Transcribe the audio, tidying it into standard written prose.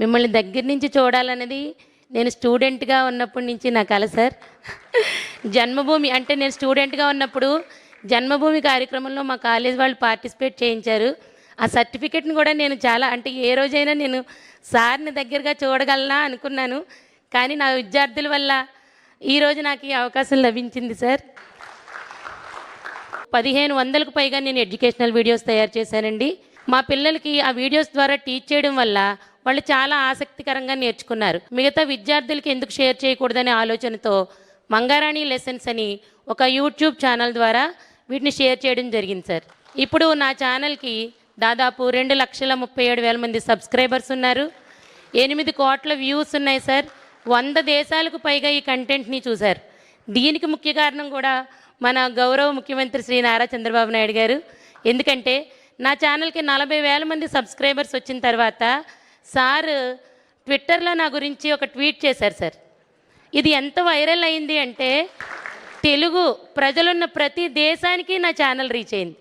మిమ్మల్ని దగ్గర నుంచి చూడాలన్నది నేను స్టూడెంట్గా ఉన్నప్పటి నుంచి నా కల సార్. జన్మభూమి అంటే నేను స్టూడెంట్గా ఉన్నప్పుడు జన్మభూమి కార్యక్రమంలో మా కాలేజ్ వాళ్ళు పార్టిసిపేట్ చేయించారు. ఆ సర్టిఫికెట్ని కూడా నేను చాలా అంటే ఏ రోజైనా నేను సార్ని దగ్గరగా చూడగలనా అనుకున్నాను. కానీ నా విద్యార్థుల వల్ల ఈరోజు నాకు ఈ అవకాశం లభించింది సార్. 1500కు పైగా నేను ఎడ్యుకేషనల్ వీడియోస్ తయారు చేశానండి. మా పిల్లలకి ఆ వీడియోస్ ద్వారా టీచ్ చేయడం వల్ల వాళ్ళు చాలా ఆసక్తికరంగా నేర్చుకున్నారు. మిగతా విద్యార్థులకి ఎందుకు షేర్ చేయకూడదనే ఆలోచనతో మంగారాణి లెసన్స్ అని ఒక యూట్యూబ్ ఛానల్ ద్వారా వీటిని షేర్ చేయడం జరిగింది సార్. ఇప్పుడు నా ఛానల్కి దాదాపు 2,37,000 మంది సబ్స్క్రైబర్స్ ఉన్నారు. 8 కోట్ల వ్యూస్ ఉన్నాయి సార్. 100 దేశాలకు పైగా ఈ కంటెంట్ని చూశారు. దీనికి ముఖ్య కారణం కూడా మన గౌరవ ముఖ్యమంత్రి శ్రీ నారా చంద్రబాబు నాయుడు గారు. ఎందుకంటే నా ఛానల్కి 40,000 మంది సబ్స్క్రైబర్స్ వచ్చిన తర్వాత సార్ ట్విట్టర్లో నా గురించి ఒక ట్వీట్ చేశారు సార్. ఇది ఎంత వైరల్ అయింది అంటే తెలుగు ప్రజలున్న ప్రతి దేశానికి నా ఛానల్ రీచ్ అయింది.